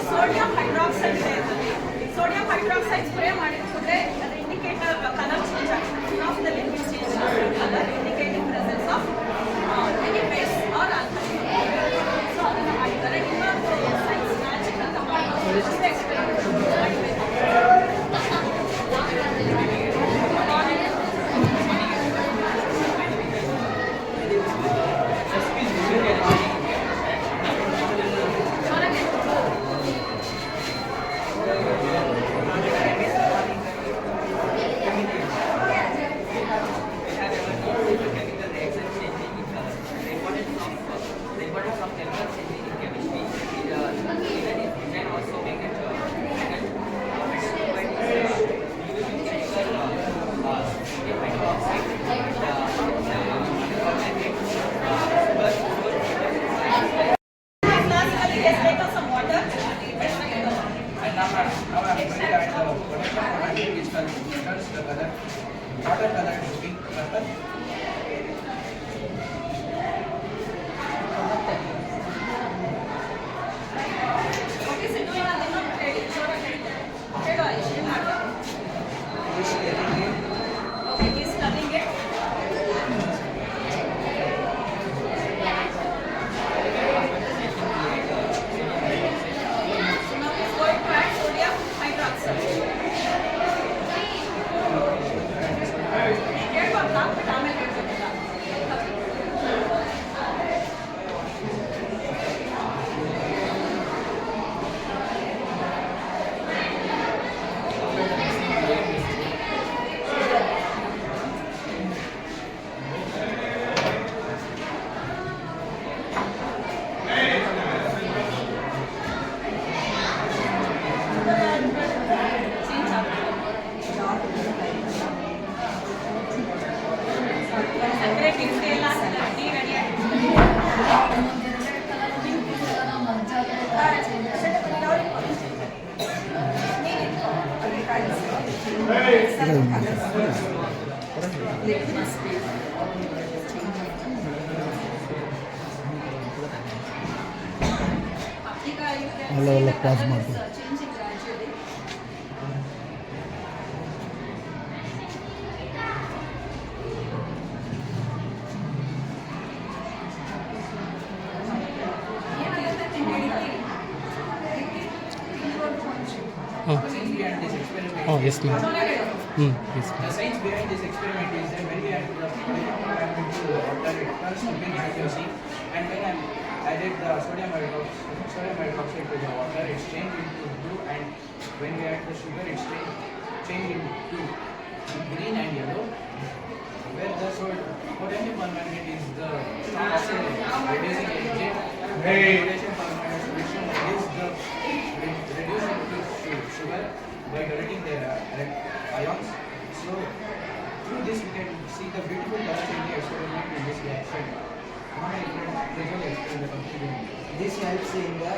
Sodium hydroxide ಇದೆ ಅದರಲ್ಲಿ. Sodium hydroxide spray ಮಾಡಿದ್ರೆ ಅದು ಇಂಡಿಕೇಟರ್ ಕಲರ್ ಚೇಂಜ್ ಆಗುತ್ತೆ. Of the liquid change colour indicating presence of any base or alkali. So ಅದನ್ನು ಮಾಡಿದ್ದಾರೆ. ಇನ್ನೊಂದು ಸೈನ್ಸ್ ಮ್ಯಾಜಿಕ್ ಅಂತ ಮಾಡಿ ಎಕ್ಸ್ಪೆರಿಮೆಂಟ್ ಮಾಡಿದ್ದಾರೆ. ಅಲ್ಲ ಪಾಸ್ ಮಾಡ್ತೀವಿ. Oh, yes, ma'am. Yes, ma'am. The science behind this experiment is that when we add the water, it turns to big accuracy, and when I added the sodium hydroxide to the water, it's changed into blue, and when we add the sugar, it's changed into green and yellow. Where the potassium permanganate is the strong oxidant reducing agent, potassium permanganate solution is the reducing to sugar by diluting their ions. So through this we can see the beautiful color in the experiment in this reaction. Now I can visually explain the conclusion. This helps in the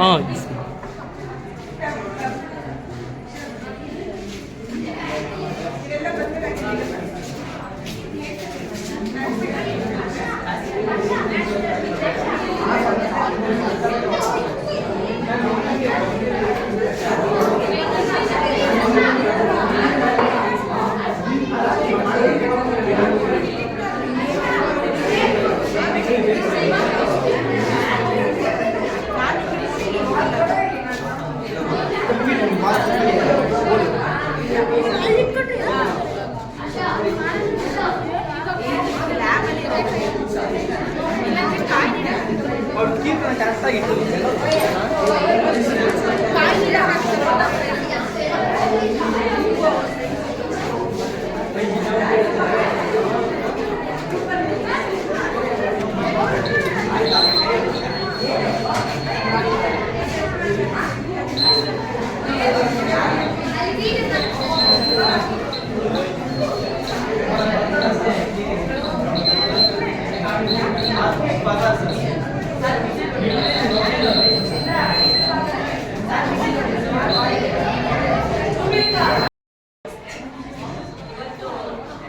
ಹಾಂ yes ma'am.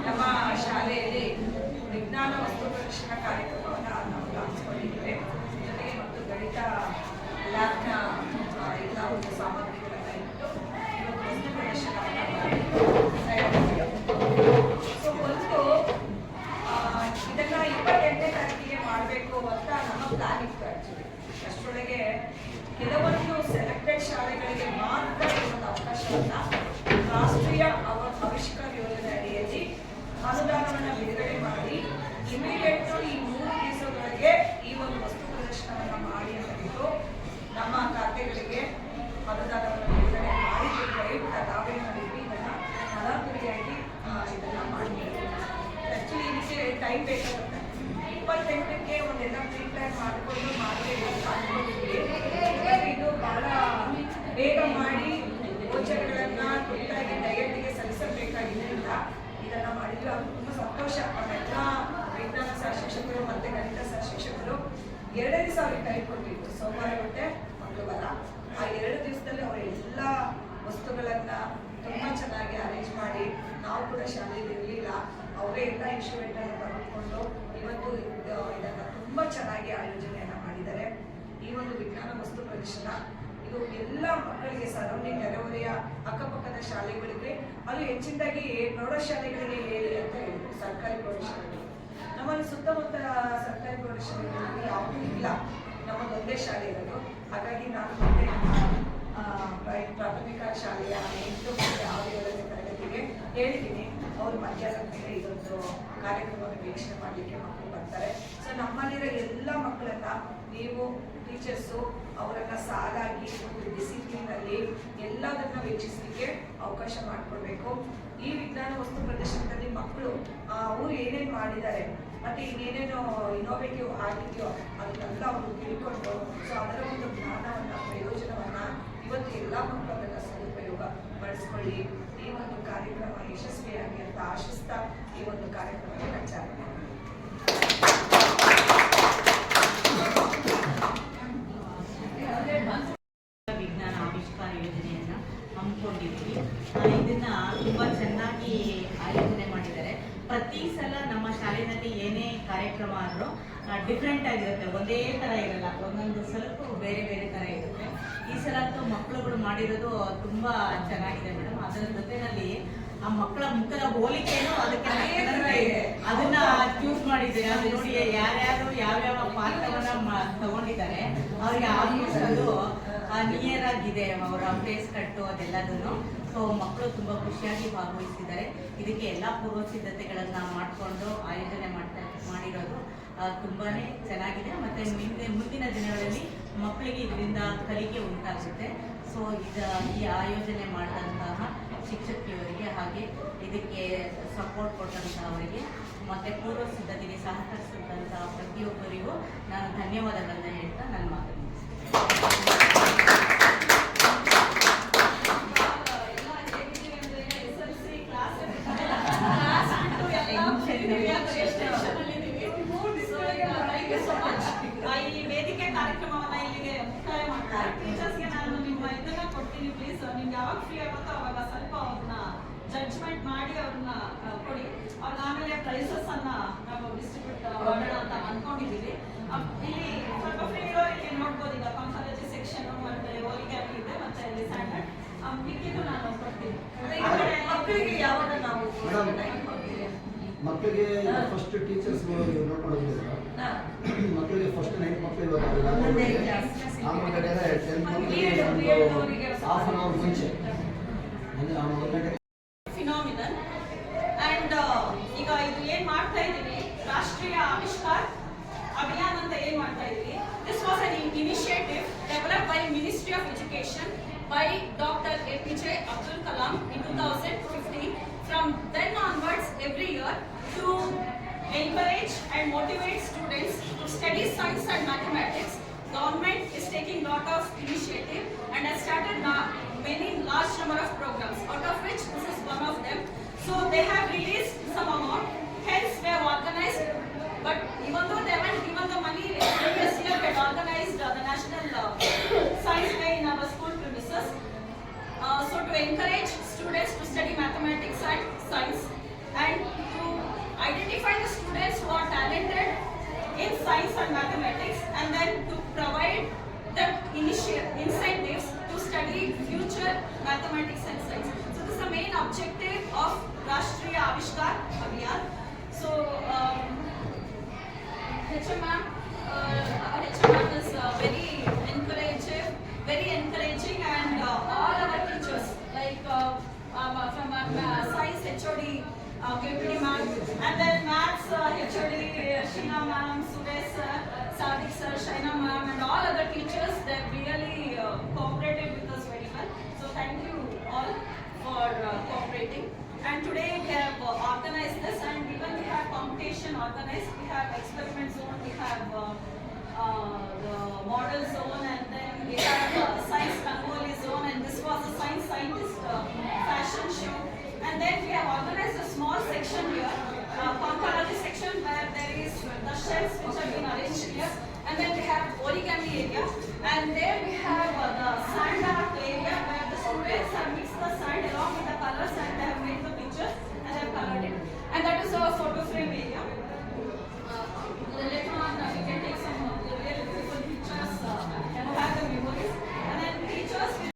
ನಮ್ಮ ಶಾಲೆಯಲ್ಲಿ ವಿಜ್ಞಾನ ವಸ್ತು ಪ್ರದರ್ಶನ ಕಾರ್ಯಕ್ರಮವನ್ನು ನಾವು ಹಮ್ಮಿಕೊಂಡಿದ್ದೇವೆ. ಜೊತೆಗೆ ಮತ್ತು ಗಣಿತ ಲ್ಯಾಬ್ನ ಎಲ್ಲ ಒಂದು ಸಾಮಗ್ರಿಗಳನ್ನು ಇಟ್ಟು ಇವತ್ತು ವಸ್ತು ಪ್ರದರ್ಶನವನ್ನು ಮಾಡಿದ್ದೇವೆ. ಸೊ ಒಂದು ಇದನ್ನ 28ನೇ ತಾರೀಕಿಗೆ ಮಾಡಬೇಕು ಅಂತ ನಮ್ಮ ಪ್ಲಾನ್ ಇತ್ತು. ಆ್ಯಕ್ಚುಲಿ ಅಷ್ಟರೊಳಗೆ ಕೆಲವೊಂದು ಸೆಲೆಕ್ಟೆಡ್ ಶಾಲೆಗಳಿಗೆ ಮಾತ್ರ ಒಂದು ಅವಕಾಶವನ್ನು ರಾಷ್ಟ್ರೀಯ ಆವಿಷ್ಕಾರ ಯೋಜನೆ ಅಡಿಯಲ್ಲಿ ಅನುದಾನವನ್ನು ಬಿಡುಗಡೆ ಮಾಡಿ ಇಮಿಡಿಯೇಟ್ ಈ 3 ದಿವಸದೊಳಗೆ ಈ ಒಂದು ವಸ್ತು ಪ್ರದರ್ಶನವನ್ನು ಮಾಡಿ ಅಂತ ಬಿಟ್ಟು ನಮ್ಮ ಖಾತೆಗಳಿಗೆ ಅನುದಾನವನ್ನು ಬಿಡುಗಡೆ ಮಾಡಿ ನಾವೇನು ಮಾಡಿದ್ವಿ ಇದನ್ನು ಮನೋಗುರಿಯಾಗಿ ಇದನ್ನು ಮಾಡಿದ್ದೀವಿ. ಆ್ಯಕ್ಚುಲಿ ಇದಕ್ಕೆ ಟೈಮ್ ಬೇಕಾಗುತ್ತೆ. 28ಕ್ಕೆ ಒಂದೆಲ್ಲ ಪ್ರೀ ಪ್ಲಾನ್ ಮಾಡಿಕೊಂಡು ಮಾಡಬೇಕು ಅಂತ ಅಂದ್ಕೊಂಡಿದ್ವಿ. ಇದು ಬಹಳ ಬೇಗ ಮಾಡಿ ಗೋಚರಗಳನ್ನು ಕುರಿತಾಗಿ ಡಯಟ್ಗೆ ಸಲ್ಲಿಸಬೇಕಾಗಿದ್ದರಿಂದ ಇದನ್ನು ಮಾಡಿದ್ವಿ. ಅದು ತುಂಬ ಸಂತೋಷ. ನಮ್ಮೆಲ್ಲ ವಿಜ್ಞಾನ ಸಹ ಶಿಕ್ಷಕರು ಮತ್ತು ಗಣಿತ ಸಹ ಶಿಕ್ಷಕರು 2 ದಿವಸ ಅವ್ರಿಗೆ ಟೈಮ್ ಕೊಟ್ಟಿದ್ರು, ಸೋಮವಾರ ಮತ್ತು ಮಂಗಳವಾರ. ಆ 2 ದಿವಸದಲ್ಲಿ ಅವರು ಎಲ್ಲ ವಸ್ತುಗಳನ್ನು ತುಂಬ ಚೆನ್ನಾಗಿ ಅರೇಂಜ್ ಮಾಡಿ, ನಾವು ಕೂಡ ಶಾಲೆಯಲ್ಲಿ ಇರಲಿಲ್ಲ, ಅವರೇ ಎಲ್ಲ ಇನ್ಸ್ಟ್ರೂಮೆಂಟನ್ನು ತೆಗೆದುಕೊಂಡು ಇವತ್ತು ಇದನ್ನು ತುಂಬ ಚೆನ್ನಾಗಿ ಆಯೋಜನೆಯನ್ನು ಮಾಡಿದ್ದಾರೆ. ಈ ಒಂದು ವಿಜ್ಞಾನ ವಸ್ತು ಪ್ರದರ್ಶನ ಇದು ಎಲ್ಲ ಮಕ್ಕಳಿಗೆ ಸರೌಂಡಿಂಗ್ ನೆರೆಹೊರೆಯ ಅಕ್ಕಪಕ್ಕದ ಶಾಲೆಗಳಿಗೆ, ಅದು ಹೆಚ್ಚಿನದಾಗಿ ಪ್ರೌಢಶಾಲೆಗಳಿಗೆ ಹೇಳಿ ಅಂತ ಹೇಳಿದ್ರು. ಸರ್ಕಾರಿ ಪ್ರೌಢಶಾಲೆಗಳು ನಮ್ಮಲ್ಲಿ ಸುತ್ತಮುತ್ತ ಸರ್ಕಾರಿ ಪ್ರೌಢಶಾಲೆಗಳಲ್ಲಿ ಯಾವುದೂ ಇಲ್ಲ, ನಮ್ಮದೊಂದೇ ಶಾಲೆ ಇರೋದು. ಹಾಗಾಗಿ ನಾನು ಮತ್ತೆ ಪ್ರಾಥಮಿಕ ಶಾಲೆಯ 8 ಮತ್ತು 6 ತರಗತಿಗೆ ಹೇಳಿದ್ದೀನಿ, ಅವರು ಮಧ್ಯಾಹ್ನದ ಮೇಲೆ ಇದೊಂದು ಕಾರ್ಯಕ್ರಮವನ್ನು ವೀಕ್ಷಣೆ ಮಾಡಲಿಕ್ಕೆ ಮಕ್ಕಳು ಬರ್ತಾರೆ. ಸೊ ನಮ್ಮಲ್ಲಿರೋ ಎಲ್ಲ ಮಕ್ಕಳನ್ನ ನೀವು ಟೀಚರ್ಸು ಅವರನ್ನು ಸಾಲಾಗಿ ಒಂದು ಡಿಸಿಪ್ಲಿನಲ್ಲಿ ಎಲ್ಲದನ್ನ ವೀಕ್ಷಿಸಲಿಕ್ಕೆ ಅವಕಾಶ ಮಾಡಿಕೊಡ್ಬೇಕು. ಈ ವಿಜ್ಞಾನ ವಸ್ತು ಪ್ರದರ್ಶನದಲ್ಲಿ ಮಕ್ಕಳು ಅವರು ಏನೇನು ಮಾಡಿದ್ದಾರೆ ಮತ್ತು ಇನ್ನೇನೇನು ಇನೋವೇಟಿವ್ ಆಗಿದೆಯೋ ಅದನ್ನೆಲ್ಲ ಅವರು ತಿಳ್ಕೊಂಡು, ಸೊ ಅದರ ಒಂದು ಜ್ಞಾನವನ್ನು ಪ್ರಯೋಜನವನ್ನು ಇವತ್ತು ಎಲ್ಲ ಮಕ್ಕಳು ಅದನ್ನು ಸದುಪಯೋಗ ಪಡಿಸ್ಕೊಳ್ಳಿ. ಈ ಒಂದು ಕಾರ್ಯಕ್ರಮ ಯಶಸ್ವಿಯಾಗಿ ಅಂತ ಆಶಿಸ್ತಾ ಈ ಒಂದು ಕಾರ್ಯಕ್ರಮವನ್ನು ಚಾಲನೆ ಮಾಡಿ. ವಿಜ್ಞಾನ ಆವಿಷ್ಕಾರ ಯೋಜನೆಯನ್ನು ಹಮ್ಮಿಕೊಂಡಿದ್ವಿ. ಇದನ್ನ ತುಂಬ ಚೆನ್ನಾಗಿ ಆಯೋಜನೆ ಮಾಡಿದ್ದಾರೆ. ಪ್ರತಿ ಸಲ ನಮ್ಮ ಶಾಲೆಯಲ್ಲಿ ಏನೇ ಕಾರ್ಯಕ್ರಮ ಆದರೂ ಡಿಫ್ರೆಂಟ್ ಆಗಿರುತ್ತೆ, ಒಂದೇ ಥರ ಇರಲ್ಲ, ಒಂದೊಂದು ಸ್ವಲ್ಪ ಬೇರೆ ಬೇರೆ ಥರ ಇರುತ್ತೆ. ಈ ಸಲ ಅಂತೂ ಮಕ್ಕಳುಗಳು ಮಾಡಿರೋದು ತುಂಬ ಚೆನ್ನಾಗಿದೆ ಮೇಡಮ್. ಅದರ ಜೊತೆಯಲ್ಲಿ ಆ ಮಕ್ಕಳ ಮುಖದ ಹೋಲಿಕೆನೂ ಅದಕ್ಕೆ ಅದನ್ನ ಚೂಸ್ ಮಾಡಿ ಮಾಡಿದ್ದೀರಾ ಅದು ನೋಡಿ, ಯಾರ್ಯಾರು ಯಾವ್ಯಾವ ಪಾತ್ರವನ್ನ ತಗೊಂಡಿದ್ದಾರೆ ಅವ್ರಿಗೆ ಆಲ್ಮೋಸ್ಟ್ ಅದು ನಿಯರ್ ಆಗಿದೆ, ಅವರ ಫೇಸ್ ಕಟ್ಟು ಅದೆಲ್ಲದನ್ನು. ಸೊ ಮಕ್ಕಳು ತುಂಬಾ ಖುಷಿಯಾಗಿ ಭಾಗವಹಿಸಿದ್ದಾರೆ. ಇದಕ್ಕೆ ಎಲ್ಲ ಪೂರ್ವ ಸಿದ್ಧತೆಗಳನ್ನ ಮಾಡಿಕೊಂಡು ಆಯೋಜನೆ ಮಾಡಿರೋದು ತುಂಬಾನೇ ಚೆನ್ನಾಗಿದೆ. ಮತ್ತೆ ಮುಂದಿನ ದಿನಗಳಲ್ಲಿ ಮಕ್ಕಳಿಗೆ ಇದರಿಂದ ಕಲಿಕೆ ಉಂಟಾಗುತ್ತೆ. ಸೊ ಈ ಆಯೋಜನೆ ಮಾಡಿದಂತಹ ಶಿಕ್ಷಕಿಯವರಿಗೆ ಹಾಗೆ ಇದಕ್ಕೆ ಸಪೋರ್ಟ್ ಕೊಟ್ಟಂತಹವರಿಗೆ ಮತ್ತೆ ಪೂರ್ವ ಸಿದ್ಧತೆಗೆ ಸಹಕರಿಸಿದಂತಹ ಪ್ರತಿಯೊಬ್ಬರಿಗೂ ನಾನು ಧನ್ಯವಾದಗಳನ್ನ ಹೇಳ್ತಾ ನನ್ನ ಮಾತು ಈ ವೇದಿಕೆ ಕಾರ್ಯಕ್ರಮವನ್ನ ಇಲ್ಲಿಗೆ ಮುಕ್ತಾಯ ಮಾಡ್ತಾರೆ. ಟೀಚರ್ಸ್ಗೆ ನಾನು ನಿಮ್ಮ ಇದನ್ನ ಕೊಡ್ತೀನಿ, ಪ್ಲೀಸ್ ನಿಮ್ಗೆ ಯಾವಾಗ ಫ್ರೀ ಆಗುತ್ತೋ ಅವಾಗ ಸ್ವಲ್ಪ ಅವ್ರನ್ನ ಜಡ್ಜ್ಮೆಂಟ್ ಮಾಡಿ ಅವ್ರನ್ನ ಕೊಡಿ. ಅವ್ರಿಗೆ ಆಮೇಲೆ ಪ್ರೈಸಸ್ ಅನ್ನ ನಾವು ಡಿಸ್ಟ್ರಿಬ್ಯೂಟ್ ಮಾಡೋಣ ಅಂತ ಅನ್ಕೊಂಡಿದ್ದೀವಿ. ಇಲ್ಲಿ ಸ್ವಲ್ಪ ಫ್ರೀ ಇರೋರಿಗೆ ನೋಡ್ಬೋದು, ಈಗ ಕಾನ್ಸಾಲಜಿ ಸೆಕ್ಷನ್ ಮತ್ತೆ ಓರಿಗ್ಯಾಮಿ ಇದೆ, ಮತ್ತೆ ಇಲ್ಲಿ ಸ್ಟ್ಯಾಂಡರ್ಡ್ ಮಿಕ್ಕಿದ್ದು ನಾನು ಕೊಡ್ತೀನಿ. ಮಕ್ಕಳಿಗೆ ಯಾವಾಗ ನಾವು ಮಕ್ಕಳಿಗೆ ಫಸ್ಟ್ ಟೀಚರ್ಸ್ ನೋಟ್ ಮಾಡೋದಿಲ್ಲ, ಮಕ್ಕಳಿಗೆ ಫಸ್ಟ್ 9th ಮಕ್ಕಳು ಆಮೇಲೆ 10th ಮಕ್ಕಳಿಗೆ ಹಾಫ್ ಅನ್ ಅವರ್ ಮುಂಚೆ ಅಂದರೆ 1 ಗಂಟೆ ಫಿನಾಮಿನಲ್. ಅಂಡ್ ಈಗ ಇದು ಏನ್ ಮಾಡ್ತಾ ಇದೀವಿ, ರಾಷ್ಟ್ರೀಯ ಆವಿಷ್ಕಾರ ಅಭಿಯಾನ ಅಂತ ಏನ್ ಮಾಡ್ತಾ ಇದೀವಿ. This was an initiative develop by ministry of education by Dr. APJ Abdul Kalam in 2015. From then onwards, every year, to encourage and motivate students to study science and mathematics, government is taking lot of initiative and has started many large number of programs, out of which this is one of them. So they have released some amount, hence they have organized, but even though they haven't given the money, previous year we had organized the National Science Day in our school premises. So to encourage students to study mathematics and science, and to identify the students who are talented in science and mathematics, and then to provide them incentives to study future mathematics and science. So this is the main objective of Rashtriya Avishkar Abhiyan. So HMM is very encouraging, and all our teachers like from science HOD KPD ma'am, and then maths HOD Sheena ma'am, Suresh sir, Sadiq sir, Shaina ma'am, and all other teachers, they really cooperated with us very well. So thank you all for cooperating. And today we have organized this, and even we have competition organized. We have experiment zone, we have the model zone, and then we have science Rangoli zone, and this was a science scientist fashion show. And then we have organized a small section here, conchology section, where there is the shells which have been arranged here, and then we have origami area, and there we have the sand art area, where the students have mixed the sand along with the colors, and they have made the pictures and they have colored it. And that is our photo frame area. Later on we can take some really beautiful pictures and have the memories, and then teachers will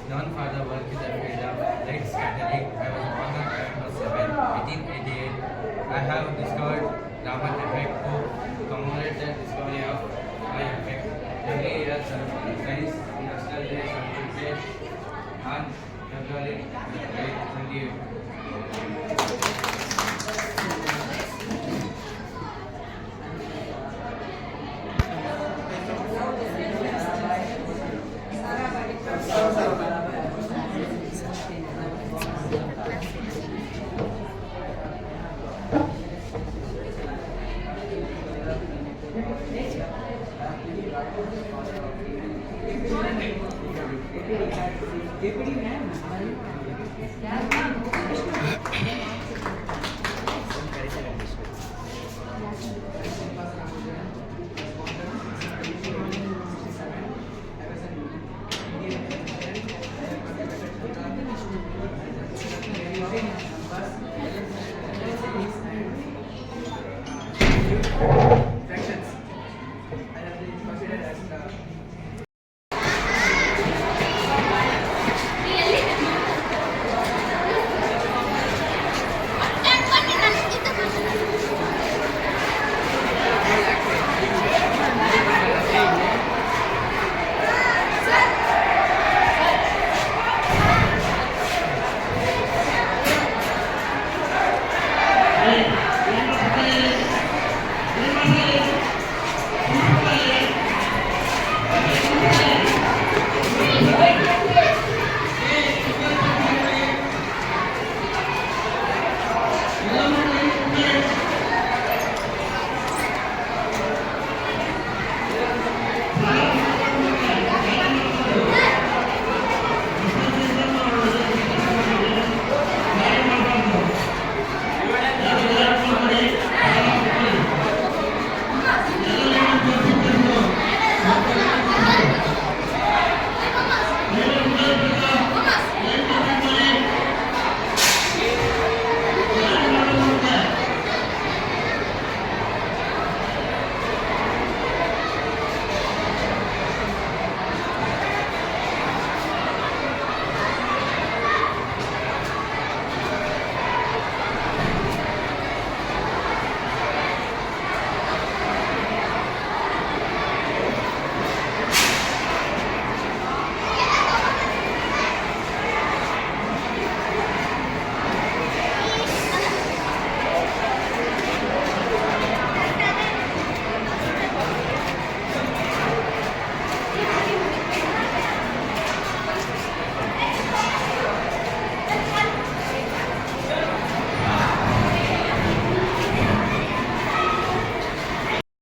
known for the work in the field of light scattering. I was born on November 7, 1888. I have discovered Raman effect to commemorate the discovery of my effect. Every year, Science National Day celebrated on February 28. Fractions. I have been considered as Thank you.